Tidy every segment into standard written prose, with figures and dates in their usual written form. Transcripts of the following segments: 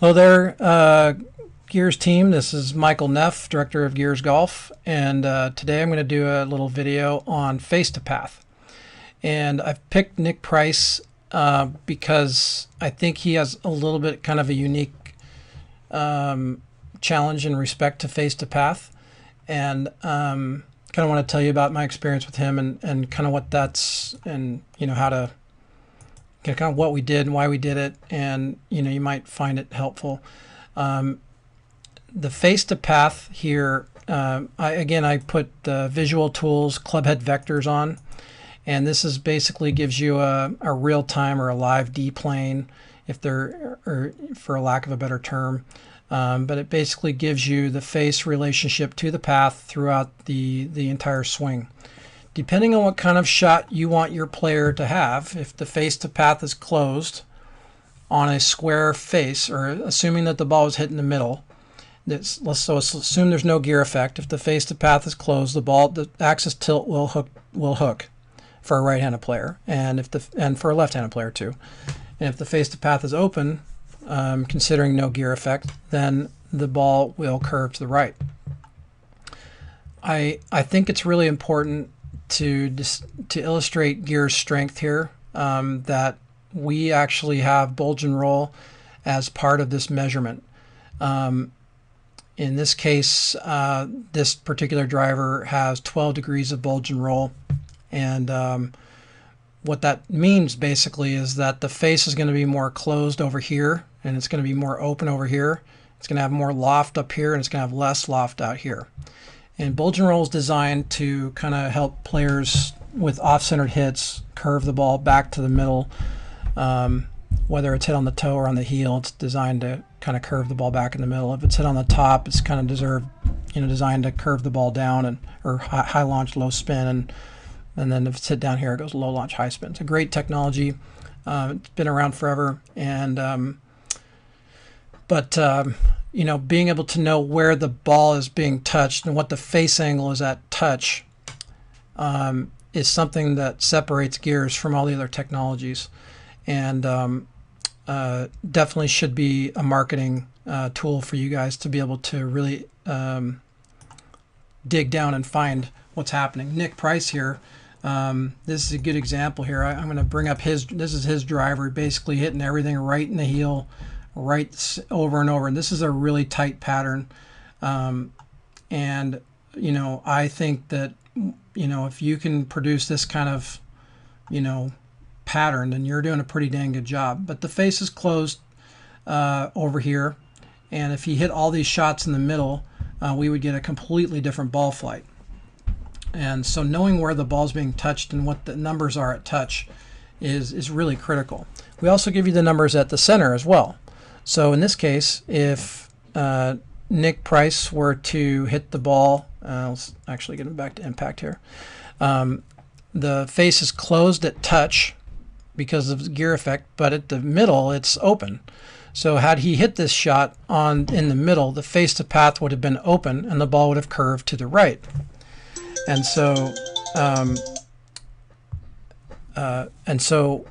Hello there, Gears team. This is Michael Neff, director of Gears Golf, and today I'm going to do a little video on face to path. And I've picked Nick Price because I think he has a little bit kind of a unique challenge in respect to face to path, and kind of want to tell you about my experience with him and kind of what that's, and how to kind of what we did and why we did it, and you might find it helpful. The face to path here, I put the visual tools clubhead vectors on, and this is basically gives you a real time or a live D plane, if there, or for a lack of a better term, but it basically gives you the face relationship to the path throughout the entire swing. Depending on what kind of shot you want your player to have, if the face to path is closed on a square face, or assuming that the ball is hit in the middle, let's assume there's no gear effect. If the face to path is closed, the axis tilt will hook for a right-handed player, and for a left-handed player too. And if the face to path is open, considering no gear effect, then the ball will curve to the right. I think it's really important to illustrate Gears' strength here, that we actually have bulge and roll as part of this measurement. In this case, this particular driver has 12 degrees of bulge and roll, and what that means basically is that the face is going to be more closed over here, and it's going to be more open over here. It's going to have more loft up here, and it's going to have less loft out here. And bulge and roll is designed to kind of help players with off-centered hits curve the ball back to the middle. Whether it's hit on the toe or on the heel, it's designed to kind of curve the ball back in the middle. If it's hit on the top, it's kind of designed to curve the ball down, or high launch, low spin, and then if it's hit down here, it goes low launch, high spin. It's a great technology. It's been around forever, and being able to know where the ball is being touched and what the face angle is at touch is something that separates Gears from all the other technologies, and definitely should be a marketing tool for you guys to be able to really dig down and find what's happening. Nick Price here, this is a good example here. I'm going to bring up this is his driver, basically hitting everything right in the heel, right over and over, and this is a really tight pattern, and I think that if you can produce this kind of pattern, then you're doing a pretty dang good job. But the face is closed over here, and if he hit all these shots in the middle, we would get a completely different ball flight. And so knowing where the ball's being touched and what the numbers are at touch is really critical. We also give you the numbers at the center as well. So in this case, if Nick Price were to hit the ball, let's actually get him back to impact here. The face is closed at touch because of the gear effect, but at the middle it's open. So had he hit this shot in the middle, the face to path would have been open and the ball would have curved to the right. And so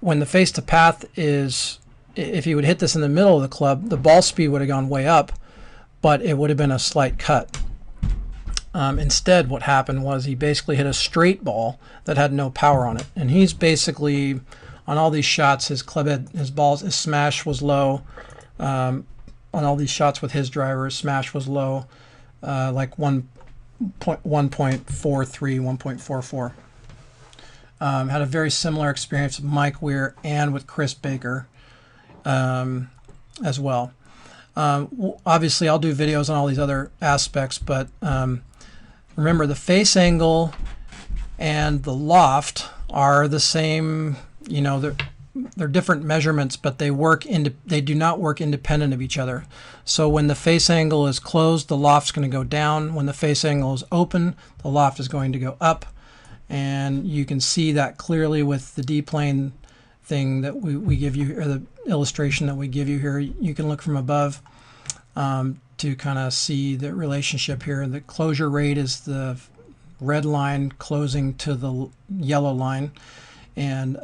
when the face to path is, if he would hit this in the middle of the club, the ball speed would have gone way up, but it would have been a slight cut. Instead, what happened was he basically hit a straight ball that had no power on it, and he's basically, on all these shots, his smash was low. On all these shots with his driver, his smash was low, like 1.43, 1.44. Had a very similar experience with Mike Weir and with Chris Baker as well. Obviously, I'll do videos on all these other aspects, but remember, the face angle and the loft are the same. They're different measurements, but they do not work independent of each other. So when the face angle is closed, the loft's going to go down. When the face angle is open, the loft is going to go up. And you can see that clearly with the D-plane thing that we give you, or the illustration that we give you here. You can look from above to kind of see the relationship here. The closure rate is the red line closing to the yellow line, and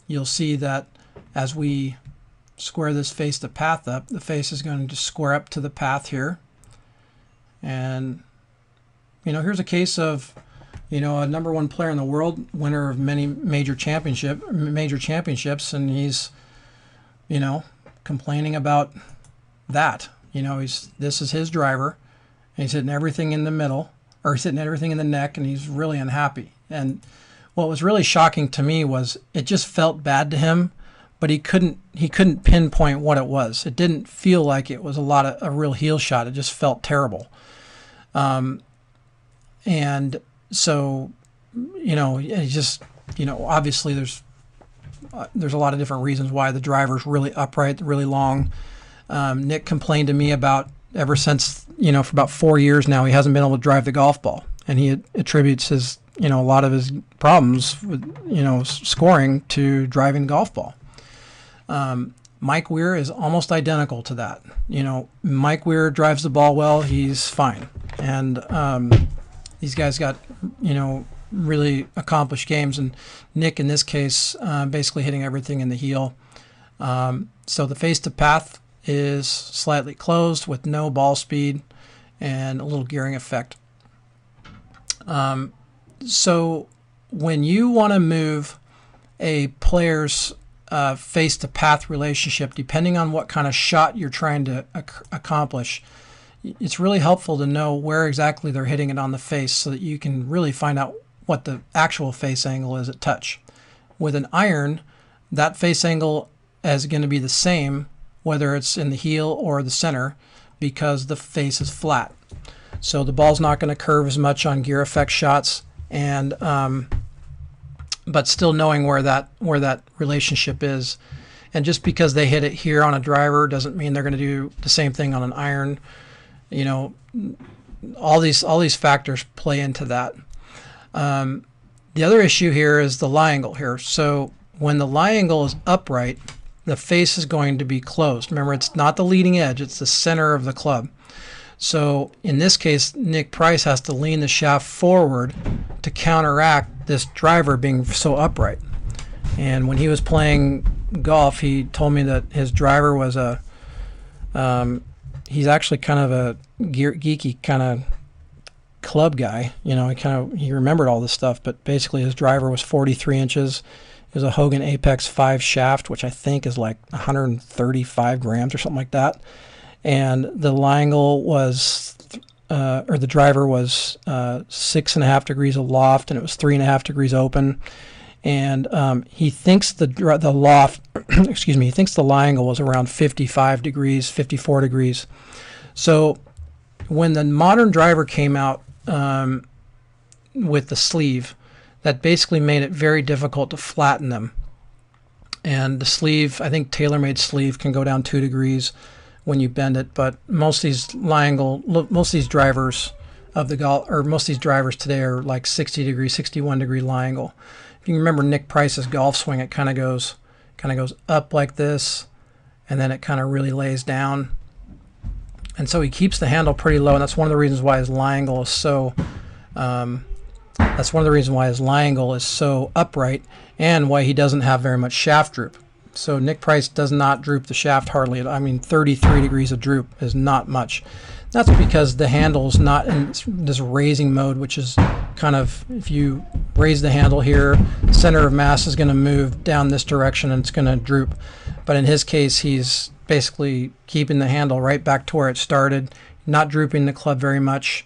you'll see that as we square this face to path up, the face is going to square up to the path here. And, you know, here's a case of, you know, a #1 player in the world, winner of many major championships, and he's, you know, complaining about that. You know, this is his driver, and he's hitting everything in the middle, or he's hitting everything in the neck, and he's really unhappy. And what was really shocking to me was it just felt bad to him, but he couldn't pinpoint what it was. It didn't feel like it was a real heel shot. It just felt terrible. And so, you know, it just, you know, obviously there's a lot of different reasons why the driver's really upright, really long. Nick complained to me about, ever since, you know, for about 4 years now, he hasn't been able to drive the golf ball, and he attributes his, you know, a lot of his problems with, you know, scoring to driving the golf ball. Mike Weir is almost identical to that. You know, Mike Weir drives the ball well, he's fine. And these guys got, you know, really accomplished games. And Nick, in this case, basically hitting everything in the heel. So the face to path is slightly closed with no ball speed and a little gearing effect. So when you want to move a player's face to path relationship, depending on what kind of shot you're trying to accomplish, it's really helpful to know where exactly they're hitting it on the face, so that you can really find out what the actual face angle is at touch. With an iron, that face angle is going to be the same whether it's in the heel or the center, because the face is flat. So the ball's not going to curve as much on gear effect shots, and but still knowing where that relationship is. And just because they hit it here on a driver doesn't mean they're going to do the same thing on an iron. You know, all these factors play into that. The other issue here is the lie angle here. So when the lie angle is upright, the face is going to be closed. Remember, it's not the leading edge, it's the center of the club. So in this case, Nick Price has to lean the shaft forward to counteract this driver being so upright. And when he was playing golf, he told me that his driver was he's actually kind of a geeky kind of club guy. You know, he remembered all this stuff, but basically his driver was 43 inches. It was a Hogan Apex 5 shaft, which I think is like 135 grams or something like that. And the lie angle was, or the driver was 6.5 degrees aloft, and it was 3.5 degrees open. And he thinks the loft, excuse me, he thinks the lie angle was around 55 degrees, 54 degrees. So when the modern driver came out with the sleeve, that basically made it very difficult to flatten them. And the sleeve, I think TaylorMade sleeve can go down 2 degrees when you bend it, but most of these drivers of the golf, or most of these drivers today, are like 60 degree, 61 degree lie angle. If you remember Nick Price's golf swing, it kind of goes up like this, and then it kind of really lays down. And so he keeps the handle pretty low, and that's one of the reasons why his lie angle is so upright, and why he doesn't have very much shaft droop. So Nick Price does not droop the shaft hardly. I mean, 33 degrees of droop is not much. That's because the handle's not in this raising mode, which is kind of, if you raise the handle here, the center of mass is going to move down this direction and it's going to droop. But in his case, he's basically keeping the handle right back to where it started, not drooping the club very much,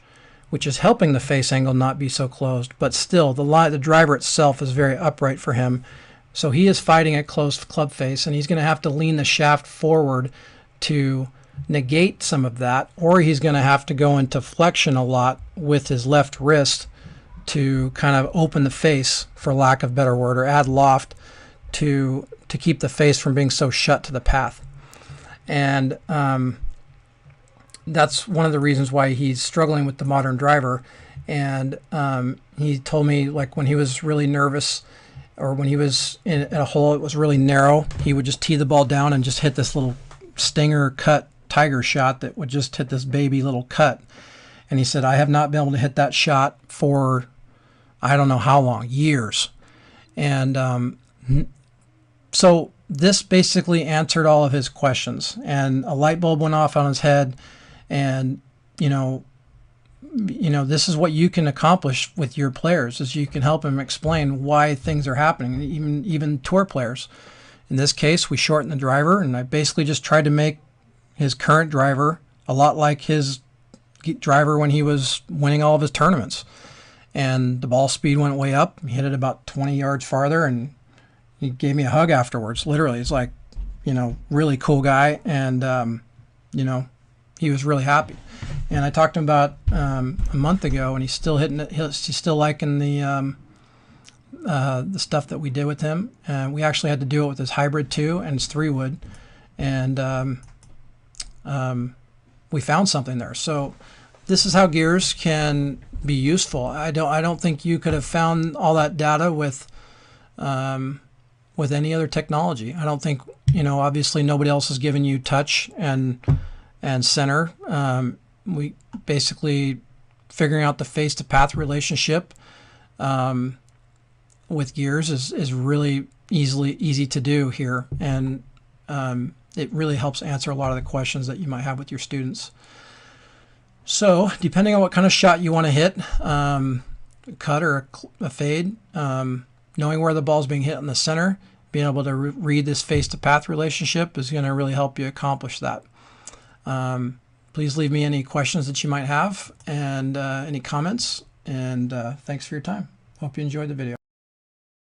which is helping the face angle not be so closed. But still, the driver itself is very upright for him. So he is fighting a closed club face, and he's going to have to lean the shaft forward to negate some of that, or he's going to have to go into flexion a lot with his left wrist to kind of open the face, for lack of a better word, or add loft to keep the face from being so shut to the path. And that's one of the reasons why he's struggling with the modern driver. And he told me, like, when he was really nervous, or when he was in a hole it was really narrow, he would just tee the ball down and just hit this little stinger cut tiger shot that would just hit this baby little cut. And he said, I have not been able to hit that shot for I don't know how long, years. And so this basically answered all of his questions, and a light bulb went off on his head. And this is what you can accomplish with your players, is you can help them explain why things are happening, even tour players. In this case, we shortened the driver, and I basically just tried to make his current driver a lot like his driver when he was winning all of his tournaments. And the ball speed went way up. He hit it about 20 yards farther, and he gave me a hug afterwards. Literally, he's like, really cool guy, and he was really happy. And I talked to him about a month ago, and he's still hitting it. He's still liking the stuff that we did with him. And we actually had to do it with his hybrid too, and his 3-wood, and we found something there. So this is how gears can be useful. I don't think you could have found all that data with any other technology. I don't think, obviously nobody else has given you touch and center. We basically figuring out the face to path relationship with gears is really easy to do here, and it really helps answer a lot of the questions that you might have with your students. So depending on what kind of shot you want to hit, a cut or a fade, knowing where the ball is being hit in the center, being able to read this face to path relationship is going to really help you accomplish that. Please leave me any questions that you might have, and any comments, and thanks for your time. Hope you enjoyed the video.